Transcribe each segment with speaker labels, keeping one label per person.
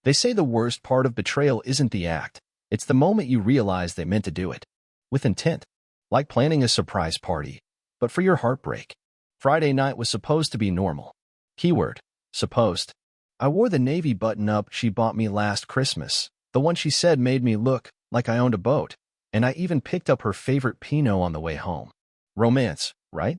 Speaker 1: They say the worst part of betrayal isn't the act. It's the moment you realize they meant to do it. With intent. Like planning a surprise party, but for your heartbreak. Friday night was supposed to be normal. Keyword. Supposed. I wore the navy button-up she bought me last Christmas, the one she said made me look like I owned a boat, and I even picked up her favorite Pinot on the way home. Romance, right?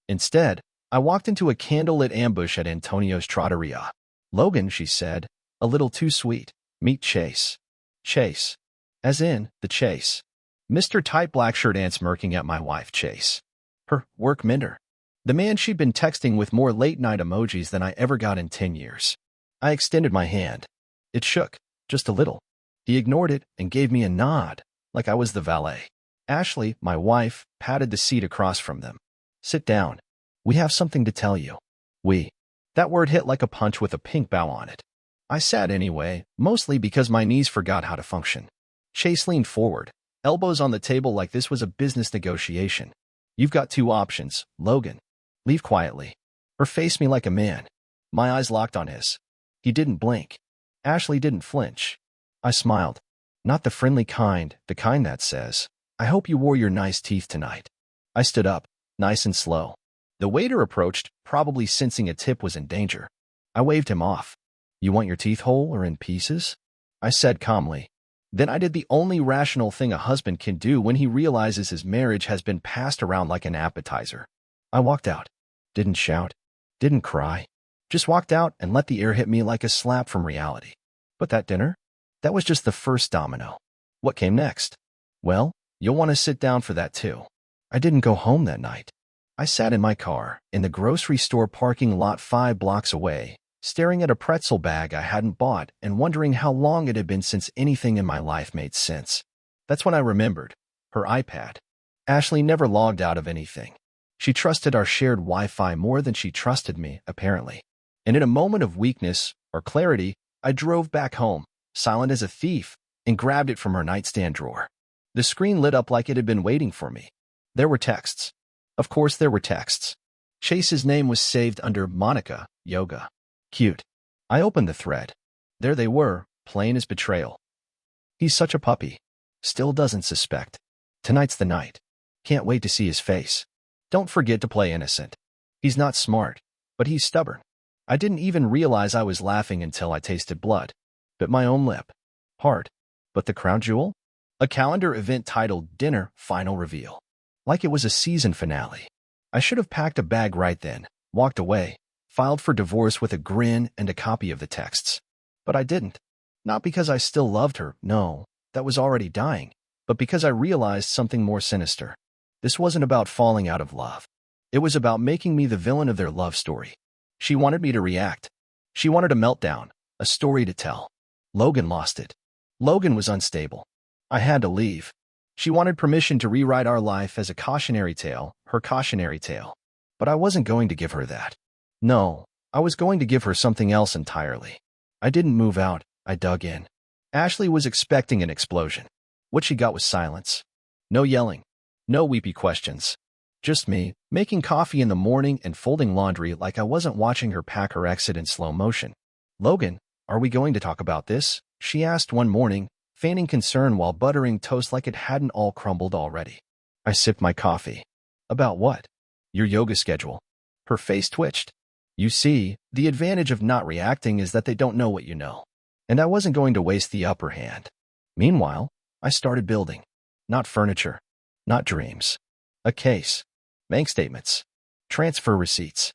Speaker 1: Instead, I walked into a candlelit ambush at Antonio's trattoria. Logan, she said, a little too sweet. Meet Chase. Chase. As in, the chase. Mr. Tight Black Shirt Ant smirking at my wife, Chase. Her work mentor. The man she'd been texting with more late-night emojis than I ever got in 10 years. I extended my hand. It shook, just a little. He ignored it and gave me a nod, like I was the valet. Ashley, my wife, patted the seat across from them. Sit down. We have something to tell you. We. That word hit like a punch with a pink bow on it. I sat anyway, mostly because my knees forgot how to function. Chase leaned forward, elbows on the table like this was a business negotiation. You've got two options, Logan. Leave quietly. Or face me like a man. My eyes locked on his. He didn't blink. Ashley didn't flinch. I smiled. Not the friendly kind, the kind that says, I hope you wore your nice teeth tonight. I stood up, nice and slow. The waiter approached, probably sensing a tip was in danger. I waved him off. You want your teeth whole or in pieces? I said calmly. Then I did the only rational thing a husband can do when he realizes his marriage has been passed around like an appetizer. I walked out. Didn't shout. Didn't cry. Just walked out and let the air hit me like a slap from reality. But that dinner? That was just the first domino. What came next? Well, you'll want to sit down for that too. I didn't go home that night. I sat in my car, in the grocery store parking lot 5 blocks away, staring at a pretzel bag I hadn't bought and wondering how long it had been since anything in my life made sense. That's when I remembered. Her iPad. Ashley never logged out of anything. She trusted our shared Wi-Fi more than she trusted me, apparently. And in a moment of weakness, or clarity, I drove back home, silent as a thief, and grabbed it from her nightstand drawer. The screen lit up like it had been waiting for me. There were texts. Of course there were texts. Chase's name was saved under Monica, yoga. Cute. I opened the thread. There they were, plain as betrayal. He's such a puppy. Still doesn't suspect. Tonight's the night. Can't wait to see his face. Don't forget to play innocent. He's not smart, but he's stubborn. I didn't even realize I was laughing until I tasted blood. Bit my own lip. Hard. But the crown jewel? A calendar event titled Dinner Final Reveal. Like it was a season finale. I should have packed a bag right then, walked away, filed for divorce with a grin and a copy of the texts. But I didn't. Not because I still loved her, no, that was already dying, but because I realized something more sinister. This wasn't about falling out of love. It was about making me the villain of their love story. She wanted me to react. She wanted a meltdown, a story to tell. Logan lost it. Logan was unstable. I had to leave. She wanted permission to rewrite our life as a cautionary tale, her cautionary tale. But I wasn't going to give her that. No, I was going to give her something else entirely. I didn't move out, I dug in. Ashley was expecting an explosion. What she got was silence. No yelling. No weepy questions. Just me, making coffee in the morning and folding laundry like I wasn't watching her pack her exit in slow motion. Logan, are we going to talk about this? She asked one morning, feigning concern while buttering toast like it hadn't all crumbled already. I sipped my coffee. About what? Your yoga schedule. Her face twitched. You see, the advantage of not reacting is that they don't know what you know. And I wasn't going to waste the upper hand. Meanwhile, I started building. Not furniture. Not dreams. A case. Bank statements. Transfer receipts.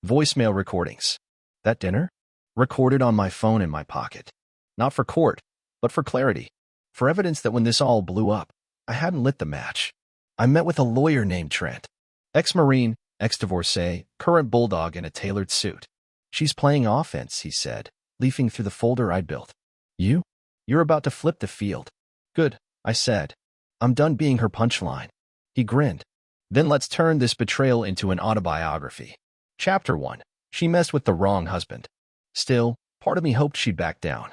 Speaker 1: Voicemail recordings. That dinner? Recorded on my phone in my pocket. Not for court, but for clarity. For evidence that when this all blew up, I hadn't lit the match. I met with a lawyer named Trent. Ex-Marine, ex-divorcee, current bulldog in a tailored suit. She's playing offense, he said, leafing through the folder I'd built. You? You're about to flip the field. Good, I said. I'm done being her punchline. He grinned. Then let's turn this betrayal into an autobiography. Chapter 1. She messed with the wrong husband. Still, part of me hoped she'd back down.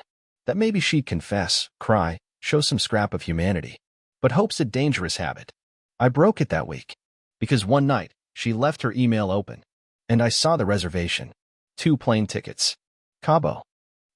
Speaker 1: That maybe she'd confess, cry, show some scrap of humanity. But hope's a dangerous habit. I broke it that week. Because one night, she left her email open. And I saw the reservation. 2 plane tickets. Cabo.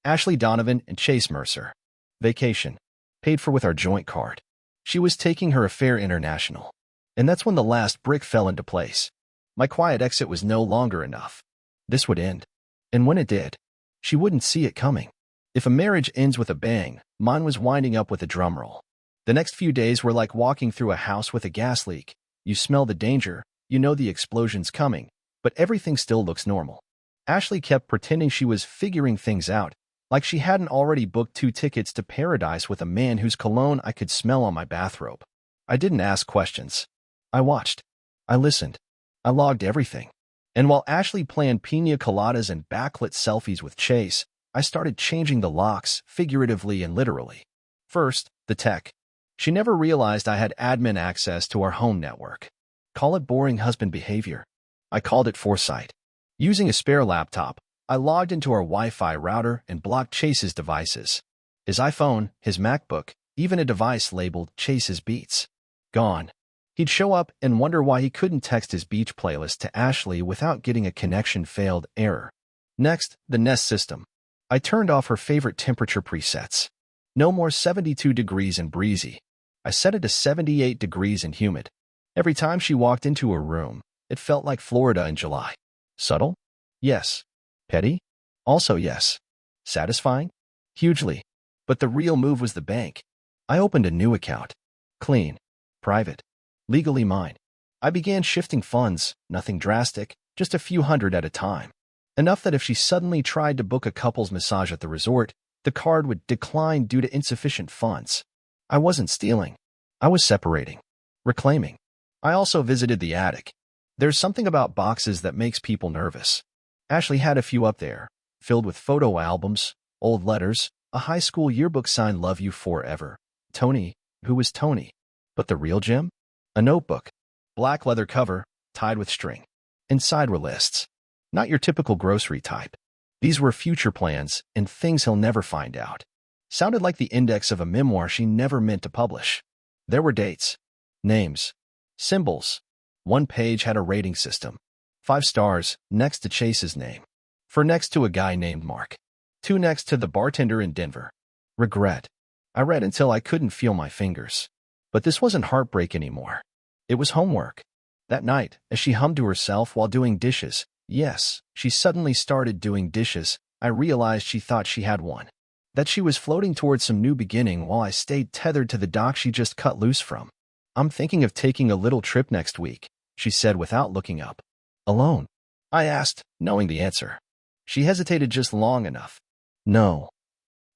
Speaker 1: Ashley Donovan and Chase Mercer. Vacation. Paid for with our joint card. She was taking her affair international. And that's when the last brick fell into place. My quiet exit was no longer enough. This would end. And when it did, she wouldn't see it coming. If a marriage ends with a bang, mine was winding up with a drumroll. The next few days were like walking through a house with a gas leak. You smell the danger, you know the explosion's coming, but everything still looks normal. Ashley kept pretending she was figuring things out, like she hadn't already booked 2 tickets to paradise with a man whose cologne I could smell on my bathrobe. I didn't ask questions. I watched. I listened. I logged everything. And while Ashley planned pina coladas and backlit selfies with Chase, I started changing the locks, figuratively and literally. First, the tech. She never realized I had admin access to our home network. Call it boring husband behavior. I called it foresight. Using a spare laptop, I logged into our Wi-Fi router and blocked Chase's devices. His iPhone, his MacBook, even a device labeled Chase's Beats. Gone. He'd show up and wonder why he couldn't text his beach playlist to Ashley without getting a connection failed error. Next, the Nest system. I turned off her favorite temperature presets. No more 72 degrees and breezy. I set it to 78 degrees and humid. Every time she walked into a room, it felt like Florida in July. Subtle? Yes. Petty? Also yes. Satisfying? Hugely. But the real move was the bank. I opened a new account. Clean. Private. Legally mine. I began shifting funds, nothing drastic, just a few hundred at a time. Enough that if she suddenly tried to book a couple's massage at the resort, the card would decline due to insufficient funds. I wasn't stealing. I was separating. Reclaiming. I also visited the attic. There's something about boxes that makes people nervous. Ashley had a few up there, filled with photo albums, old letters, a high school yearbook signed "Love You Forever." Tony, who was Tony? But the real Jim? A notebook. Black leather cover, tied with string. Inside were lists. Not your typical grocery type. These were future plans and things he'll never find out. Sounded like the index of a memoir she never meant to publish. There were dates. Names. Symbols. One page had a rating system. 5 stars, next to Chase's name. 4 next to a guy named Mark. 2 next to the bartender in Denver. Regret. I read until I couldn't feel my fingers. But this wasn't heartbreak anymore. It was homework. That night, as she hummed to herself while doing dishes, yes, she suddenly started doing dishes, I realized she thought she had one. That she was floating towards some new beginning while I stayed tethered to the dock she just cut loose from. I'm thinking of taking a little trip next week, she said without looking up. Alone? I asked, knowing the answer. She hesitated just long enough. No.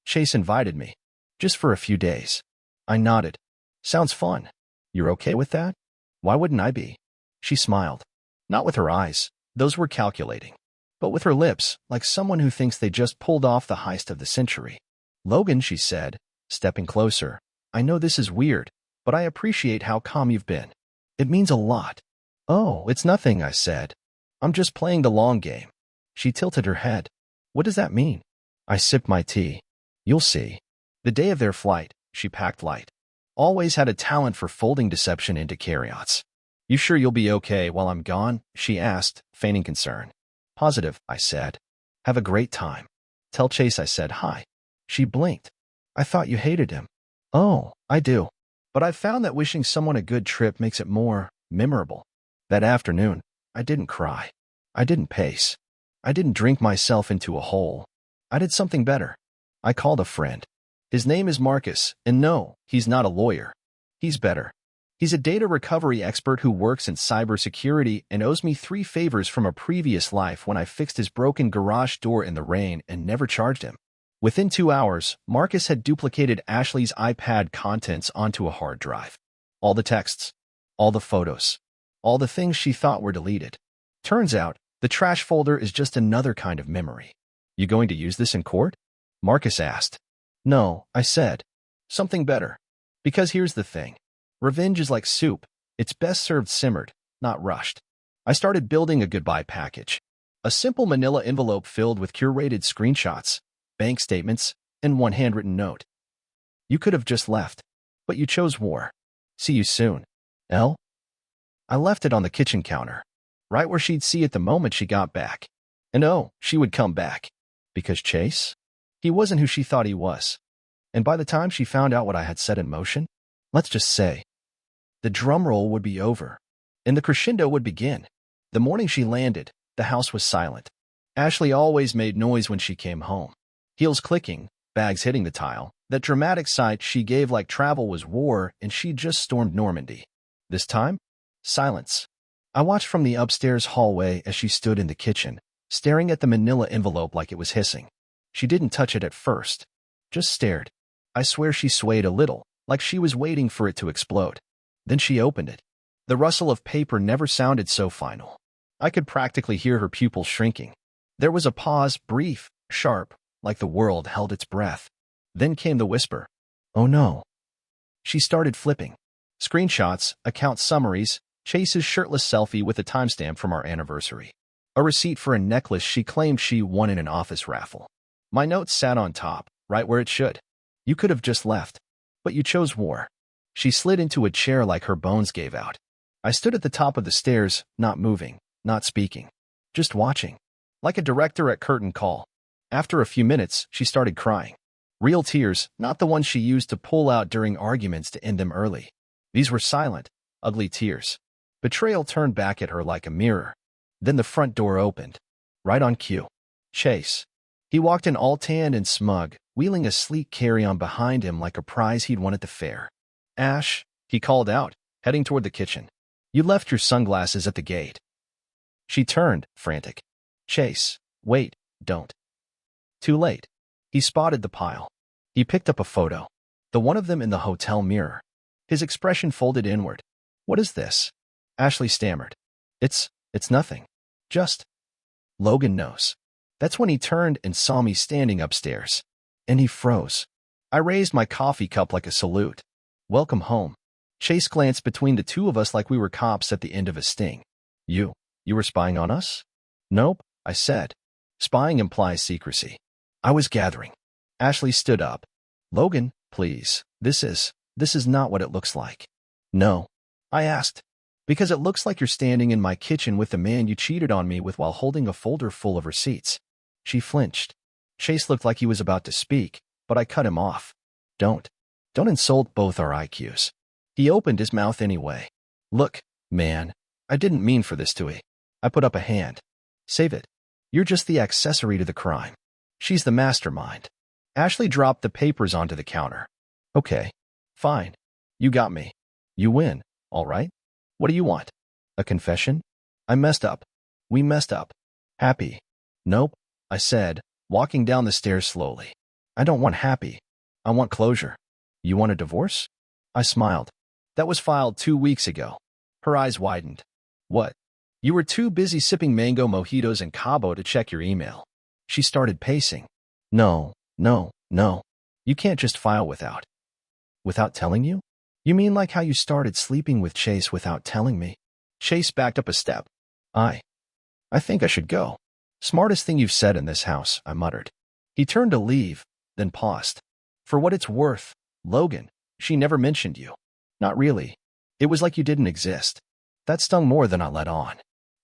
Speaker 1: Chase invited me. Just for a few days. I nodded. Sounds fun. You're okay with that? Why wouldn't I be? She smiled. Not with her eyes. Those were calculating. But with her lips, like someone who thinks they just pulled off the heist of the century. Logan, she said, stepping closer. I know this is weird, but I appreciate how calm you've been. It means a lot. Oh, it's nothing, I said. I'm just playing the long game. She tilted her head. What does that mean? I sipped my tea. You'll see. The day of their flight, she packed light. Always had a talent for folding deception into carry-outs. You sure you'll be okay while I'm gone? She asked, feigning concern. Positive, I said. Have a great time. Tell Chase I said hi. She blinked. I thought you hated him. Oh, I do. But I've found that wishing someone a good trip makes it more memorable. That afternoon, I didn't cry. I didn't pace. I didn't drink myself into a hole. I did something better. I called a friend. His name is Marcus, and no, he's not a lawyer. He's better. He's a data recovery expert who works in cybersecurity and owes me 3 favors from a previous life when I fixed his broken garage door in the rain and never charged him. Within 2 hours, Marcus had duplicated Ashley's iPad contents onto a hard drive. All the texts, all the photos, all the things she thought were deleted. Turns out, the trash folder is just another kind of memory. You going to use this in court? Marcus asked. No, I said. Something better. Because here's the thing. Revenge is like soup. It's best served simmered, not rushed. I started building a goodbye package. A simple manila envelope filled with curated screenshots, bank statements, and 1 handwritten note. You could have just left, but you chose war. See you soon. L. I left it on the kitchen counter, right where she'd see it the moment she got back. And oh, she would come back. Because Chase? He wasn't who she thought he was. And by the time she found out what I had set in motion, let's just say, the drum roll would be over, and the crescendo would begin. The morning she landed, the house was silent. Ashley always made noise when she came home. Heels clicking, bags hitting the tile, that dramatic sight she gave like travel was war and she just stormed Normandy. This time, silence. I watched from the upstairs hallway as she stood in the kitchen, staring at the manila envelope like it was hissing. She didn't touch it at first, just stared. I swear she swayed a little, like she was waiting for it to explode. Then she opened it. The rustle of paper never sounded so final. I could practically hear her pupils shrinking. There was a pause, brief, sharp, like the world held its breath. Then came the whisper. Oh no. She started flipping. Screenshots, account summaries, Chase's shirtless selfie with a timestamp from our anniversary. A receipt for a necklace she claimed she won in an office raffle. My notes sat on top, right where it should. You could have just left, but you chose war. She slid into a chair like her bones gave out. I stood at the top of the stairs, not moving, not speaking, just watching. Like a director at curtain call. After a few minutes, she started crying. Real tears, not the ones she used to pull out during arguments to end them early. These were silent, ugly tears. Betrayal turned back at her like a mirror. Then the front door opened. Right on cue. Chase. He walked in all tanned and smug, wheeling a sleek carry-on behind him like a prize he'd won at the fair. Ash, he called out, heading toward the kitchen. You left your sunglasses at the gate. She turned, frantic. Chase, wait, don't. Too late. He spotted the pile. He picked up a photo. The one of them in the hotel mirror. His expression folded inward. What is this? Ashley stammered. It's nothing. Just. Logan knows. That's when he turned and saw me standing upstairs. And he froze. I raised my coffee cup like a salute. Welcome home. Chase glanced between the two of us like we were cops at the end of a sting. You were spying on us? Nope, I said. Spying implies secrecy. I was gathering. Ashley stood up. Logan, please, this is not what it looks like. No. I asked. Because it looks like you're standing in my kitchen with the man you cheated on me with while holding a folder full of receipts. She flinched. Chase looked like he was about to speak, but I cut him off. Don't insult both our IQs. He opened his mouth anyway. Look, man, I didn't mean for this to. I put up a hand. Save it. You're just the accessory to the crime. She's the mastermind. Ashley dropped the papers onto the counter. Okay. Fine. You got me. You win, all right? What do you want? A confession? I messed up. We messed up. Happy? Nope, I said, walking down the stairs slowly. I don't want happy. I want closure. You want a divorce? I smiled. That was filed 2 weeks ago. Her eyes widened. What? You were too busy sipping mango mojitos in Cabo to check your email. She started pacing. No. You can't just file without. Without telling you? You mean like how you started sleeping with Chase without telling me? Chase backed up a step. I think I should go. Smartest thing you've said in this house, I muttered. He turned to leave, then paused. For what it's worth, Logan, she never mentioned you. Not really. It was like you didn't exist. That stung more than I let on.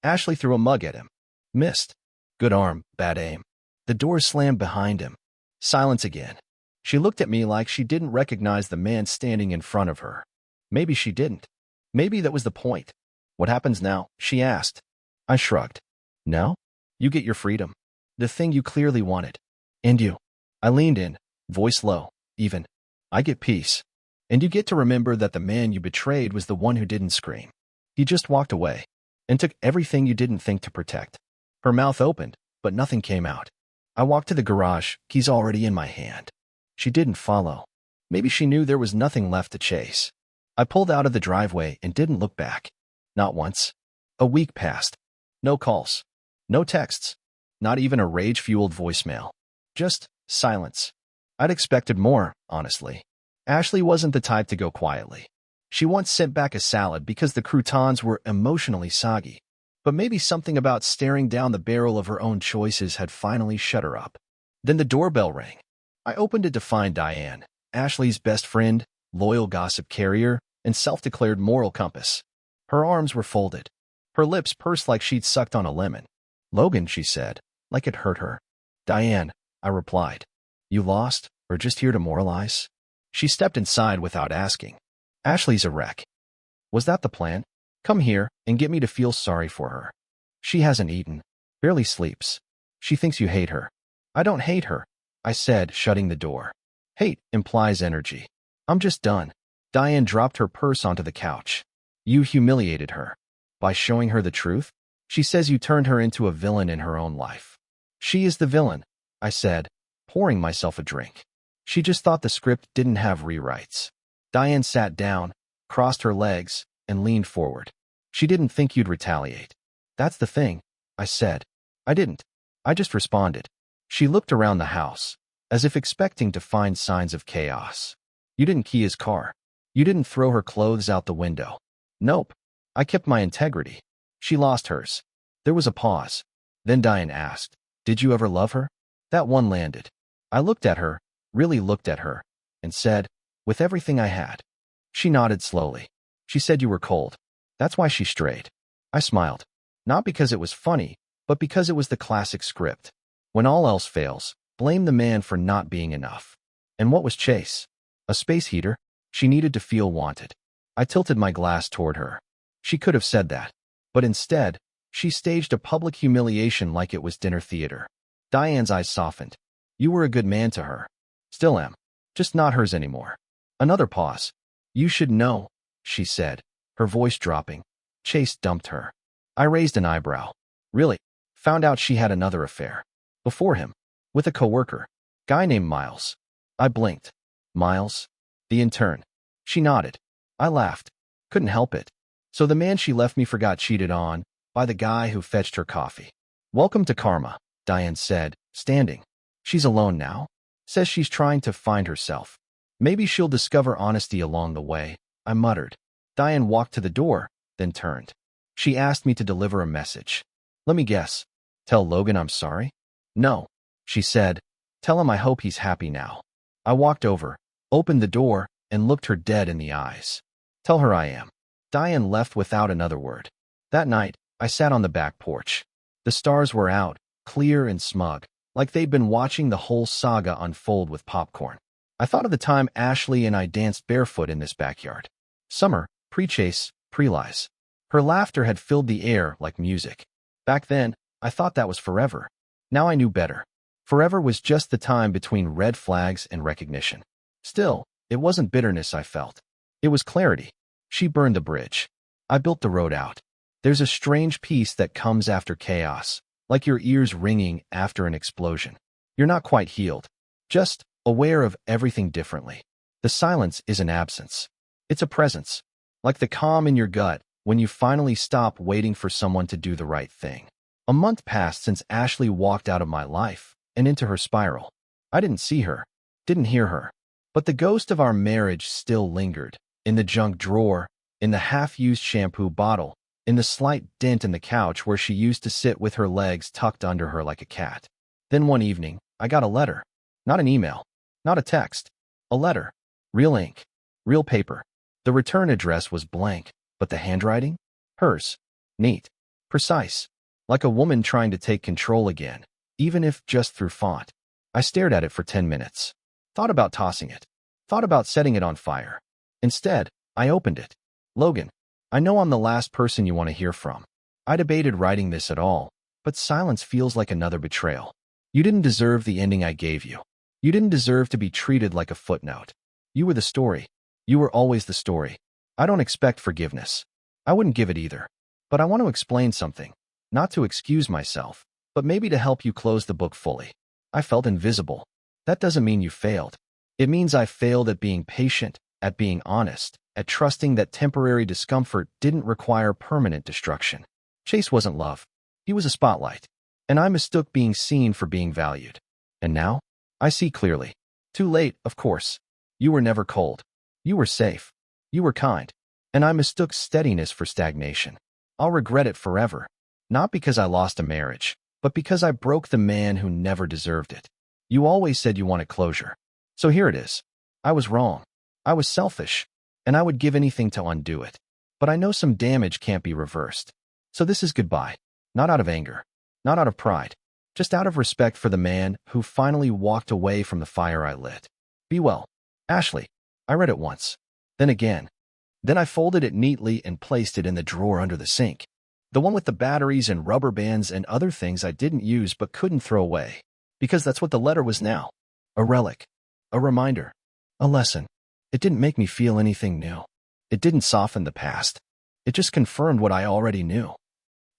Speaker 1: Ashley threw a mug at him. Missed. Good arm, bad aim. The door slammed behind him. Silence again. She looked at me like she didn't recognize the man standing in front of her. Maybe she didn't. Maybe that was the point. What happens now? She asked. I shrugged. Now? You get your freedom. The thing you clearly wanted. And you. I leaned in, voice low, even. I get peace. And you get to remember that the man you betrayed was the one who didn't scream. He just walked away and took everything you didn't think to protect. Her mouth opened, but nothing came out. I walked to the garage, keys already in my hand. She didn't follow. Maybe she knew there was nothing left to chase. I pulled out of the driveway and didn't look back. Not once. A week passed. No calls. No texts. Not even a rage-fueled voicemail. Just silence. I'd expected more, honestly. Ashley wasn't the type to go quietly. She once sent back a salad because the croutons were emotionally soggy. But maybe something about staring down the barrel of her own choices had finally shut her up. Then the doorbell rang. I opened it to find Diane, Ashley's best friend, loyal gossip carrier, and self-declared moral compass. Her arms were folded. Her lips pursed like she'd sucked on a lemon. Logan, she said, like it hurt her. Diane, I replied. You lost, or just here to moralize? She stepped inside without asking. Ashley's a wreck. Was that the plan? Come here and get me to feel sorry for her. She hasn't eaten, barely sleeps. She thinks you hate her. I don't hate her, I said, shutting the door. Hate implies energy. I'm just done. Diane dropped her purse onto the couch. You humiliated her. By showing her the truth? She says you turned her into a villain in her own life. She is the villain, I said, pouring myself a drink. She just thought the script didn't have rewrites. Diane sat down, crossed her legs, and leaned forward. She didn't think you'd retaliate. That's the thing, I said. I didn't. I just responded. She looked around the house, as if expecting to find signs of chaos. You didn't key his car. You didn't throw her clothes out the window. Nope. I kept my integrity. She lost hers. There was a pause. Then Diane asked, did you ever love her? That one landed. I looked at her, really looked at her, and said, with everything I had. She nodded slowly. She said you were cold. That's why she strayed. I smiled. Not because it was funny, but because it was the classic script. When all else fails, blame the man for not being enough. And what was Chase? A space heater? She needed to feel wanted. I tilted my glass toward her. She could have said that. But instead, she staged a public humiliation like it was dinner theater. Diane's eyes softened. You were a good man to her. Still am. Just not hers anymore. Another pause. You should know, she said, her voice dropping. Chase dumped her. I raised an eyebrow. Really? Found out she had another affair. Before him. With a coworker. Guy named Miles. I blinked. Miles? The intern. She nodded. I laughed. Couldn't help it. So the man she left me for got cheated on by the guy who fetched her coffee. Welcome to karma, Diane said, standing. She's alone now. Says she's trying to find herself. Maybe she'll discover honesty along the way, I muttered. Diane walked to the door, then turned. She asked me to deliver a message. Let me guess. Tell Logan I'm sorry? No, she said. Tell him I hope he's happy now. I walked over, opened the door, and looked her dead in the eyes. Tell her I am. Diane left without another word. That night, I sat on the back porch. The stars were out, clear and smug, like they'd been watching the whole saga unfold with popcorn. I thought of the time Ashley and I danced barefoot in this backyard. Summer, pre-Chase, pre-lies. Her laughter had filled the air like music. Back then, I thought that was forever. Now I knew better. Forever was just the time between red flags and recognition. Still, it wasn't bitterness I felt. It was clarity. She burned the bridge. I built the road out. There's a strange peace that comes after chaos, like your ears ringing after an explosion. You're not quite healed, just aware of everything differently. The silence is an absence. It's a presence, like the calm in your gut when you finally stop waiting for someone to do the right thing. A month passed since Ashley walked out of my life and into her spiral. I didn't see her, didn't hear her, but the ghost of our marriage still lingered. In the junk drawer, in the half-used shampoo bottle, in the slight dent in the couch where she used to sit with her legs tucked under her like a cat. Then one evening, I got a letter. Not an email, not a text. A letter. Real ink. Real paper. The return address was blank, but the handwriting? Hers. Neat. Precise. Like a woman trying to take control again, even if just through font. I stared at it for 10 minutes. Thought about tossing it. Thought about setting it on fire. Instead, I opened it. Logan, I know I'm the last person you want to hear from. I debated writing this at all, but silence feels like another betrayal. You didn't deserve the ending I gave you. You didn't deserve to be treated like a footnote. You were the story. You were always the story. I don't expect forgiveness. I wouldn't give it either. But I want to explain something. Not to excuse myself, but maybe to help you close the book fully. I felt invisible. That doesn't mean you failed. It means I failed at being patient, at being honest, at trusting that temporary discomfort didn't require permanent destruction. Chase wasn't love. He was a spotlight. And I mistook being seen for being valued. And now? I see clearly. Too late, of course. You were never cold. You were safe. You were kind. And I mistook steadiness for stagnation. I'll regret it forever. Not because I lost a marriage, but because I broke the man who never deserved it. You always said you wanted closure. So here it is. I was wrong. I was selfish, and I would give anything to undo it. But I know some damage can't be reversed. So this is goodbye. Not out of anger. Not out of pride. just out of respect for the man who finally walked away from the fire I lit. Be well, Ashley. I read it once. Then again. Then I folded it neatly and placed it in the drawer under the sink. The one with the batteries and rubber bands and other things I didn't use but couldn't throw away. Because that's what the letter was now. A relic. A reminder. A lesson. It didn't make me feel anything new. It didn't soften the past. It just confirmed what I already knew.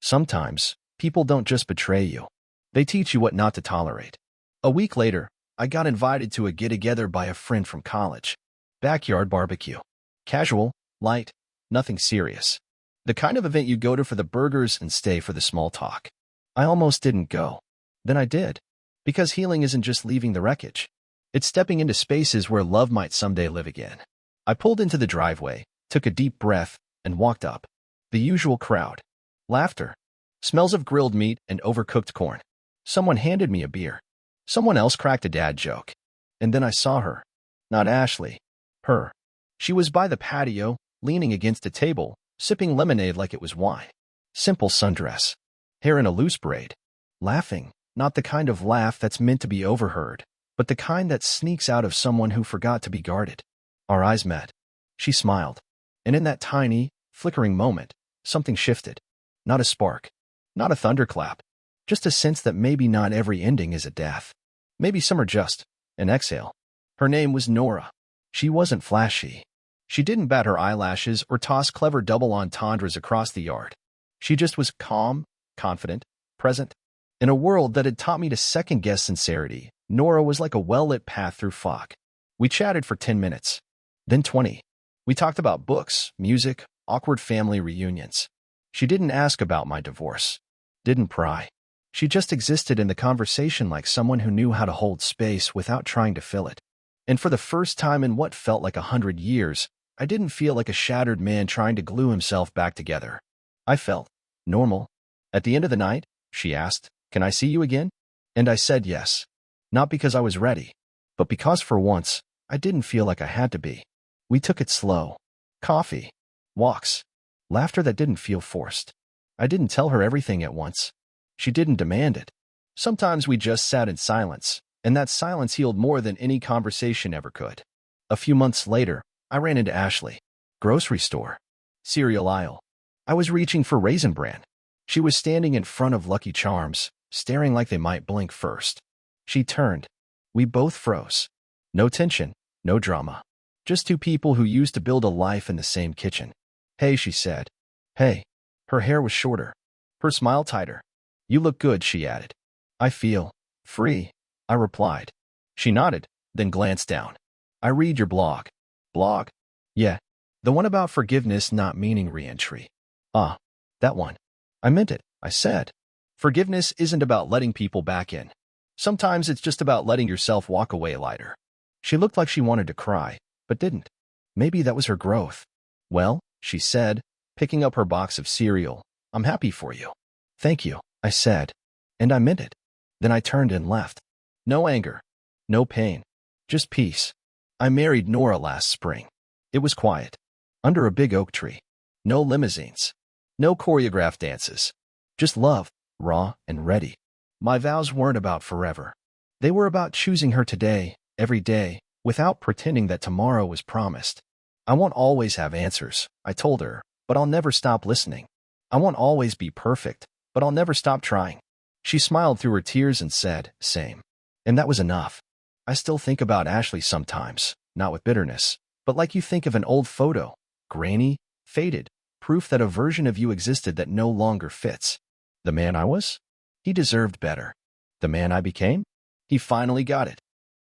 Speaker 1: Sometimes, people don't just betray you. They teach you what not to tolerate. A week later, I got invited to a get-together by a friend from college. Backyard barbecue. Casual, light, nothing serious. The kind of event you go to for the burgers and stay for the small talk. I almost didn't go. Then I did. Because healing isn't just leaving the wreckage. It's stepping into spaces where love might someday live again. I pulled into the driveway, took a deep breath, and walked up. The usual crowd. Laughter. Smells of grilled meat and overcooked corn. Someone handed me a beer. Someone else cracked a dad joke. And then I saw her. Not Ashley. Her. She was by the patio, leaning against a table, sipping lemonade like it was wine. Simple sundress. Hair in a loose braid. Laughing. Not the kind of laugh that's meant to be overheard, but the kind that sneaks out of someone who forgot to be guarded. Our eyes met. She smiled. And in that tiny, flickering moment, something shifted. Not a spark. Not a thunderclap. Just a sense that maybe not every ending is a death. Maybe some are just an exhale. Her name was Nora. She wasn't flashy. She didn't bat her eyelashes or toss clever double entendres across the yard. She just was calm, confident, present. In a world that had taught me to second-guess sincerity, Nora was like a well-lit path through fog. We chatted for 10 minutes. Then 20. We talked about books, music, awkward family reunions. She didn't ask about my divorce. Didn't pry. She just existed in the conversation like someone who knew how to hold space without trying to fill it. And for the first time in what felt like 100 years, I didn't feel like a shattered man trying to glue himself back together. I felt normal. At the end of the night, she asked, "Can I see you again?" And I said yes. Not because I was ready, but because for once, I didn't feel like I had to be. We took it slow. Coffee. Walks. Laughter that didn't feel forced. I didn't tell her everything at once. She didn't demand it. Sometimes we just sat in silence, and that silence healed more than any conversation ever could. A few months later, I ran into Ashley. Grocery store. Cereal aisle. I was reaching for Raisin Bran. She was standing in front of Lucky Charms, staring like they might blink first. She turned. We both froze. No tension, no drama. Just two people who used to build a life in the same kitchen. "Hey," she said. "Hey." Her hair was shorter. Her smile tighter. "You look good," she added. "I feel free," I replied. She nodded, then glanced down. "I read your blog." "Blog?" "Yeah. The one about forgiveness not meaning re-entry." "Ah, that one." "I meant it," I said. Forgiveness isn't about letting people back in. Sometimes it's just about letting yourself walk away lighter. She looked like she wanted to cry, but didn't. Maybe that was her growth. "Well," she said, picking up her box of cereal, "I'm happy for you." "Thank you," I said. And I meant it. Then I turned and left. No anger. No pain. Just peace. I married Nora last spring. It was quiet. Under a big oak tree. No limousines. No choreographed dances. Just love, raw and ready. My vows weren't about forever. They were about choosing her today, every day, without pretending that tomorrow was promised. I won't always have answers, I told her, but I'll never stop listening. I won't always be perfect, but I'll never stop trying. She smiled through her tears and said, "Same." And that was enough. I still think about Ashley sometimes, not with bitterness, but like you think of an old photo, grainy, faded, proof that a version of you existed that no longer fits. The man I was? He deserved better. The man I became? He finally got it.